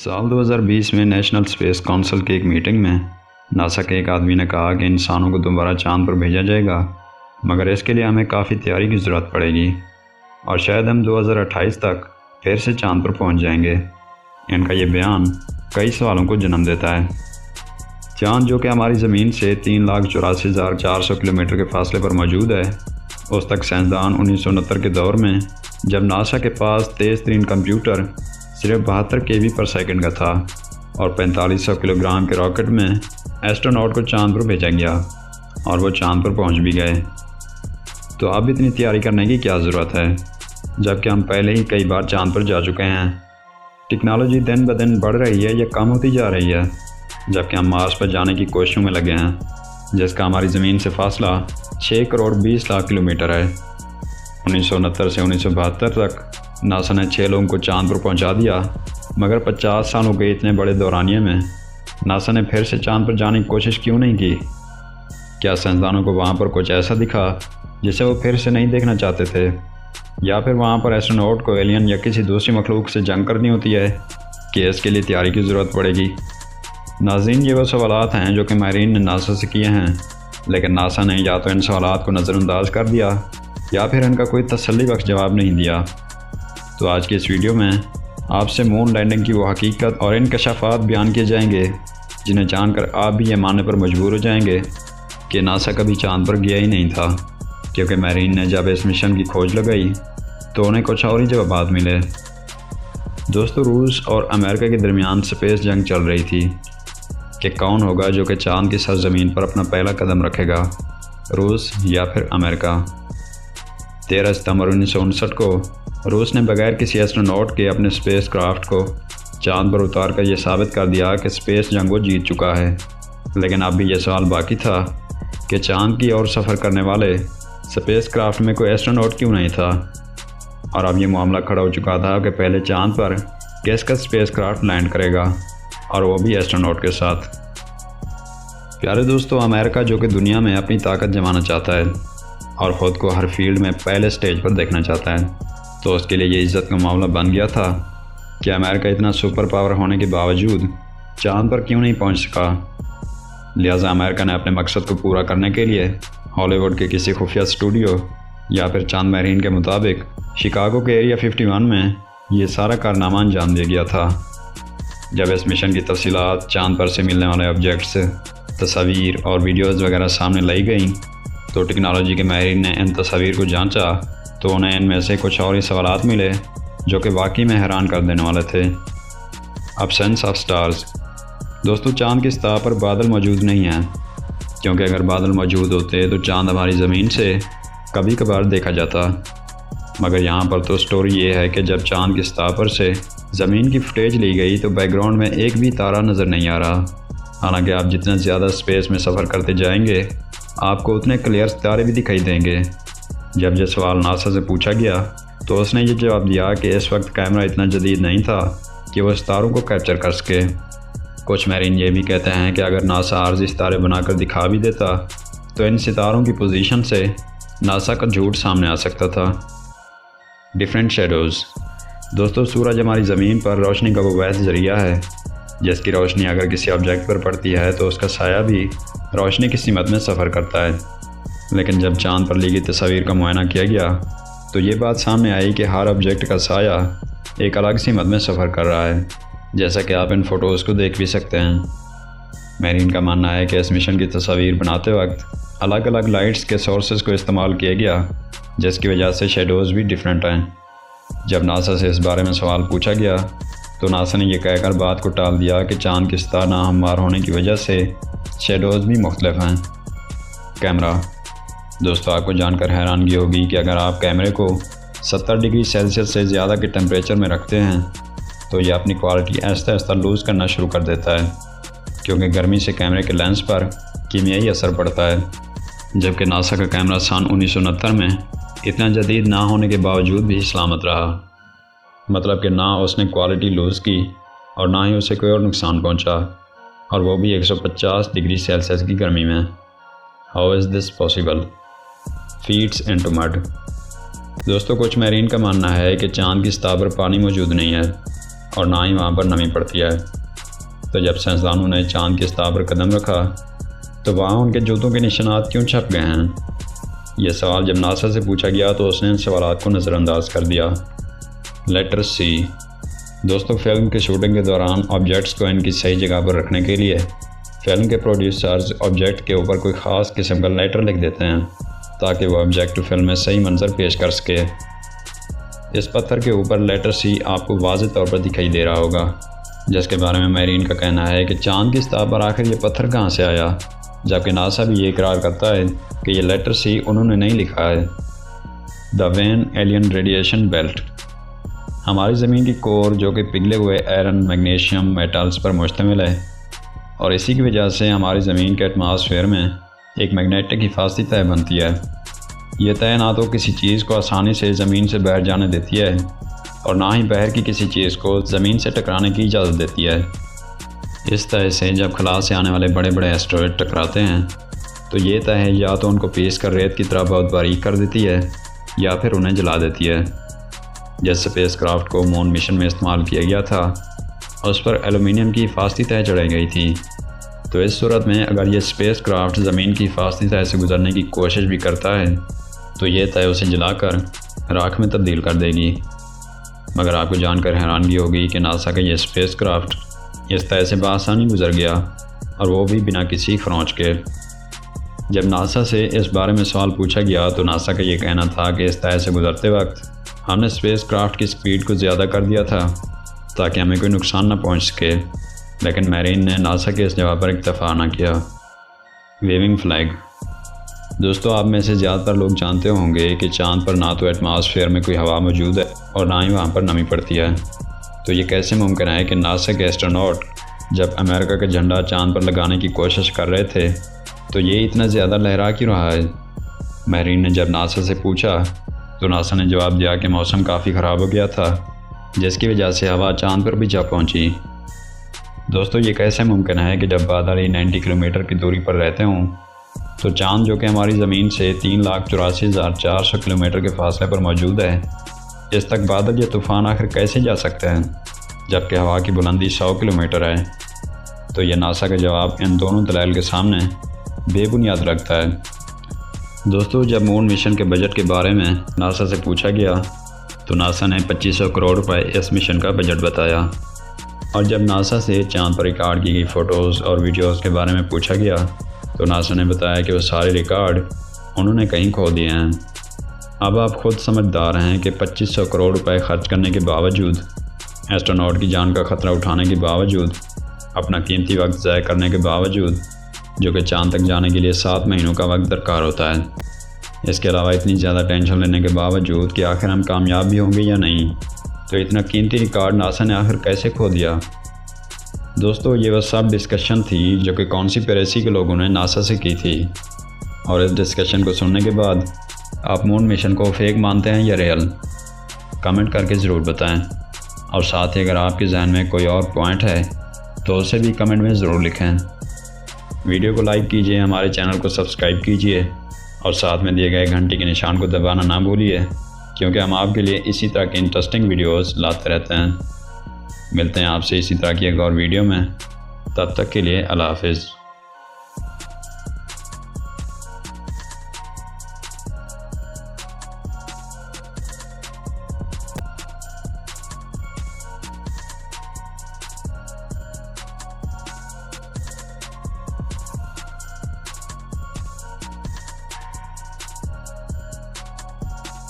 साल 2020 में national space council की एक मीटिंग में नासा के एक आदमी ने कहा कि इंसानों को दोबारा चांद पर भेजा जाएगा, मगर इसके लिए हमें काफ़ी तैयारी की ज़रूरत पड़ेगी और शायद हम 2028 तक फिर से चांद पर पहुंच जाएंगे। इनका ये बयान कई सवालों को जन्म देता है। चांद, जो कि हमारी ज़मीन से 3,84,400 किलोमीटर के फासले पर मौजूद है, उस तक साइंसदान 1969 के दौर में, जब नासा के पास तेज़ तरीन कंप्यूटर सिर्फ 72 kb पर सेकंड का था और 4500 किलोग्राम के रॉकेट में एस्ट्रोनॉट को चांद पर भेजा गया और वो चांद पर पहुंच भी गए। तो अब इतनी तैयारी करने की क्या ज़रूरत है, जबकि हम पहले ही कई बार चांद पर जा चुके हैं। टेक्नोलॉजी दिन ब दिन बढ़ रही है या कम होती जा रही है, जबकि हम मार्स पर जाने की कोशिशों में लगे हैं, जिसका हमारी ज़मीन से फासला 6 करोड़ 20 लाख किलोमीटर है। 1969 से 1972 तक नासा ने 6 लोगों को चांद पर पहुंचा दिया, मगर 50 सालों के इतने बड़े दौरानिए में नासा ने फिर से चांद पर जाने की कोशिश क्यों नहीं की? क्या साइंसदानों को वहां पर कुछ ऐसा दिखा जिसे वो फिर से नहीं देखना चाहते थे, या फिर वहां पर एस्ट्रोनॉट को एलियन या किसी दूसरी मखलूक से जंग करनी होती है कि इसके लिए तैयारी की ज़रूरत पड़ेगी? नाज़रीन, ये वो सवालात हैं जो कि माहिरीन ने नासा से किए हैं, लेकिन नासा ने या तो इन सवालात को नज़रअंदाज कर दिया या फिर इनका कोई तसल्ली बख्श जवाब नहीं दिया। तो आज की इस वीडियो में आपसे मून लैंडिंग की वो हकीकत और इंकशाफात बयान किए जाएंगे जिन्हें जानकर आप भी ये मानने पर मजबूर हो जाएंगे कि नासा कभी चांद पर गया ही नहीं था, क्योंकि माहिरीन ने जब इस मिशन की खोज लगाई तो उन्हें कुछ और ही जवाब मिले। दोस्तों, रूस और अमेरिका के दरमियान स्पेस जंग चल रही थी कि कौन होगा जो कि चांद की सरजमीन पर अपना पहला कदम रखेगा, रूस या फिर अमेरिका। 13 सितंबर 1959 को रूस ने बगैर किसी एस्ट्रोनॉट के अपने स्पेस क्राफ्ट को चांद पर उतार कर यह साबित कर दिया कि स्पेस जंग वो जीत चुका है। लेकिन अब भी यह सवाल बाकी था कि चांद की ओर सफ़र करने वाले स्पेस क्राफ्ट में कोई एस्ट्रोनॉट क्यों नहीं था। और अब ये मामला खड़ा हो चुका था कि पहले चांद पर किसका स्पेस क्राफ्ट लैंड करेगा, और वो भी एस्ट्रोनॉट के साथ। प्यारे दोस्तों, अमेरिका जो कि दुनिया में अपनी ताकत जमाना चाहता है और ख़ुद को हर फील्ड में पहले स्टेज पर देखना चाहता है, तो उसके लिए ये इज़्ज़त का मामला बन गया था कि अमेरिका इतना सुपर पावर होने के बावजूद चांद पर क्यों नहीं पहुंच सका। लिहाजा अमेरिका ने अपने मकसद को पूरा करने के लिए हॉलीवुड के किसी खुफिया स्टूडियो या फिर चांद माहिरीन के मुताबिक शिकागो के एरिया 51 में ये सारा कारनामा अंजाम दिया गया था। जब इस मिशन की तफसीलात, चांद पर से मिलने वाले ऑब्जेक्ट्स, तस्वीर और वीडियोज़ वगैरह सामने लाई गई, तो टेक्नोलॉजी के माहिरीन ने इन तस्वीर को जांचा तो उन्हें इनमें से कुछ और ही सवालात मिले जो कि वाकई में हैरान कर देने वाले थे। Absence of stars. दोस्तों, चांद की सतह पर बादल मौजूद नहीं हैं, क्योंकि अगर बादल मौजूद होते तो चांद हमारी ज़मीन से कभी कभार देखा जाता। मगर यहाँ पर तो स्टोरी ये है कि जब चांद की सतह पर से ज़मीन की फुटेज ली गई तो बैकग्राउंड में एक भी तारा नज़र नहीं आ रहा। हालांकि आप जितना ज़्यादा स्पेस में सफ़र करते जाएंगे आपको उतने क्लियर तारे भी दिखाई देंगे। जब यह सवाल नासा से पूछा गया तो उसने ये जवाब दिया कि इस वक्त कैमरा इतना जदीद नहीं था कि वह सितारों को कैप्चर कर सके। कुछ माहिरीन ये भी कहते हैं कि अगर नासा आर्जी सितारे बनाकर दिखा भी देता तो इन सितारों की पोजीशन से नासा का झूठ सामने आ सकता था। Different shadows. दोस्तों, सूरज हमारी ज़मीन पर रोशनी का वो वैध ज़रिया है जिसकी रोशनी अगर किसी ऑब्जेक्ट पर पड़ती है तो उसका साया भी रोशनी की सीमत में सफ़र करता है। लेकिन जब चांद पर ली गई तस्वीर का मुआयना किया गया तो ये बात सामने आई कि हर ऑब्जेक्ट का साया एक अलग सीमत में सफ़र कर रहा है, जैसा कि आप इन फ़ोटोज़ को देख भी सकते हैं। माहिरीन का मानना है कि इस मिशन की तस्वीर बनाते वक्त अलग अलग लाइट्स के सोर्सेज को इस्तेमाल किया गया, जिसकी वजह से शेडोज़ भी डिफरेंट हैं। जब नासा से इस बारे में सवाल पूछा गया तो नासा ने यह कहकर बात को टाल दिया कि चांद की सतह नाहमवार होने की वजह से शेडोज़ भी मुख्तलिफ हैं। कैमरा। दोस्तों, आपको जानकर हैरानगी होगी कि अगर आप कैमरे को 70 डिग्री सेल्सियस से ज़्यादा के टेम्परेचर में रखते हैं तो ये अपनी क्वालिटी आहिस्ता आहिस्ता लूज़ करना शुरू कर देता है, क्योंकि गर्मी से कैमरे के लेंस पर कीमियाई असर पड़ता है। जबकि नासा का कैमरा सन 1969 में इतना जदीद ना होने के बावजूद भी सलामत रहा, मतलब कि ना उसने क्वालिटी लूज़ की और ना ही उसे कोई और नुकसान पहुँचा, और वो भी 150 डिग्री सेल्सियस की गर्मी में। How is this possible? Feeds into mud. दोस्तों, कुछ माहिरीन का मानना है कि चांद की सतह पर पानी मौजूद नहीं है और ना ही वहाँ पर नमी पड़ती है। तो जब साइंसदानों ने चाँद की सतह पर कदम रखा तो वहाँ उनके जूतों के निशानात क्यों छप गए हैं? यह सवाल जब नासा से पूछा गया तो उसने इन सवालात को नज़रअंदाज कर दिया। लेटर सी। दोस्तों, फिल्म की शूटिंग के दौरान ऑब्जेक्ट्स को इनकी सही जगह पर रखने के लिए फिल्म के प्रोड्यूसर्स ऑब्जेक्ट के ऊपर कोई ख़ास किस्म का लेटर लिख देते हैं ताकि वह ऑब्जेक्ट फिल्म में सही मंजर पेश कर सके। इस पत्थर के ऊपर लेटर सी आपको वाज़ेह तौर पर दिखाई दे रहा होगा, जिसके बारे में मैरीन का कहना है कि चाँद की सतह पर आखिर ये पत्थर कहाँ से आया, जबकि नासा भी ये इकरार करता है कि ये लेटर सी उन्होंने नहीं लिखा है। The when alien radiation belt. हमारी ज़मीन की कोर जो कि पिघले हुए आयरन, मैग्नीशियम, मेटल्स पर मुश्तमिल है और इसी की वजह से हमारी ज़मीन के एटमॉस्फेयर में एक मैग्नेटिक हिफाजती तह बनती है। ये तह ना तो किसी चीज़ को आसानी से ज़मीन से बाहर जाने देती है और ना ही बाहर की किसी चीज़ को ज़मीन से टकराने की इजाज़त देती है। इस तह से जब खला से आने वाले बड़े बड़े एस्टेरॉयड टकराते हैं तो ये तह या तो उनको पीस कर रेत की तरह बहुत बारीक कर देती है या फिर उन्हें जला देती है। जिस स्पेसक्राफ्ट को मून मिशन में इस्तेमाल किया गया था उस पर एलुमिनियम की हिफाजती तह चढ़ाई गई थी। तो इस सूरत में अगर ये स्पेसक्राफ्ट ज़मीन की हिफाजती तह से गुजरने की कोशिश भी करता है तो ये तह उसे जलाकर राख में तब्दील कर देगी। मगर आपको जानकर हैरानगी होगी कि नासा का ये स्पेसक्राफ्ट इस तह से बआसानी गुजर गया और वो भी बिना किसी खरोंच के। जब नासा से इस बारे में सवाल पूछा गया तो नासा का ये कहना था कि इस तह से गुजरते वक्त हमने स्पेसक्राफ्ट की स्पीड को ज़्यादा कर दिया था ताकि हमें कोई नुकसान न पहुंच सके, लेकिन मैरीन ने नासा के इस जवाब पर इत्तफा न किया। Waving flag. दोस्तों, आप में से ज़्यादातर लोग जानते होंगे कि चाँद पर ना तो एटमॉस्फेयर में कोई हवा मौजूद है और ना ही वहाँ पर नमी पड़ती है। तो ये कैसे मुमकिन है कि नासा के एस्ट्रोनॉट जब अमेरिका का झंडा चाँद पर लगाने की कोशिश कर रहे थे तो ये इतना ज़्यादा लहरा क्यों रहा है? मैरीन ने जब नासा से पूछा तो नासा ने जवाब दिया कि मौसम काफ़ी ख़राब हो गया था जिसकी वजह से हवा चाँद पर भी जा पहुँची। दोस्तों, ये कैसे मुमकिन है कि जब बादल 90 किलोमीटर की दूरी पर रहते हों तो चाँद जो कि हमारी ज़मीन से 3,84,400 किलोमीटर के फासले पर मौजूद है, इस तक बादल या तूफ़ान आखिर कैसे जा सकते हैं जबकि हवा की बुलंदी 100 किलोमीटर है? तो ये नासा का जवाब इन दोनों दलाइल के सामने बेबुनियाद लगता है। दोस्तों, जब मून मिशन के बजट के बारे में नासा से पूछा गया तो नासा ने 2500 करोड़ रुपए इस मिशन का बजट बताया। और जब नासा से चाँद पर रिकॉर्ड की गई फ़ोटोज़ और वीडियोज़ के बारे में पूछा गया तो नासा ने बताया कि वो सारे रिकॉर्ड उन्होंने कहीं खो दिए हैं। अब आप खुद समझदार हैं कि 2500 करोड़ रुपए खर्च करने के बावजूद, एस्ट्रोनॉट की जान का ख़तरा उठाने के बावजूद, अपना कीमती वक्त ज़ाय करने के बावजूद, जो कि चाँद तक जाने के लिए 7 महीनों का वक्त दरकार होता है, इसके अलावा इतनी ज़्यादा टेंशन लेने के बावजूद कि आखिर हम कामयाब भी होंगे या नहीं, तो इतना कीमती रिकॉर्ड नासा ने आखिर कैसे खो दिया? दोस्तों, ये वह सब डिस्कशन थी जो कि कॉन्स्पिरेसी के लोगों ने नासा से की थी। और इस डिस्कशन को सुनने के बाद आप मून मिशन को फेक मानते हैं या रियल? कमेंट करके ज़रूर बताएं। और साथ ही अगर आपके जहन में कोई और पॉइंट है तो उसे भी कमेंट में ज़रूर लिखें। वीडियो को लाइक कीजिए, हमारे चैनल को सब्सक्राइब कीजिए और साथ में दिए गए घंटी के निशान को दबाना ना भूलिए, क्योंकि हम आपके लिए इसी तरह की इंटरेस्टिंग वीडियोस लाते रहते हैं। मिलते हैं आपसे इसी तरह की एक और वीडियो में। तब तक के लिए अल्लाह हाफ़िज़।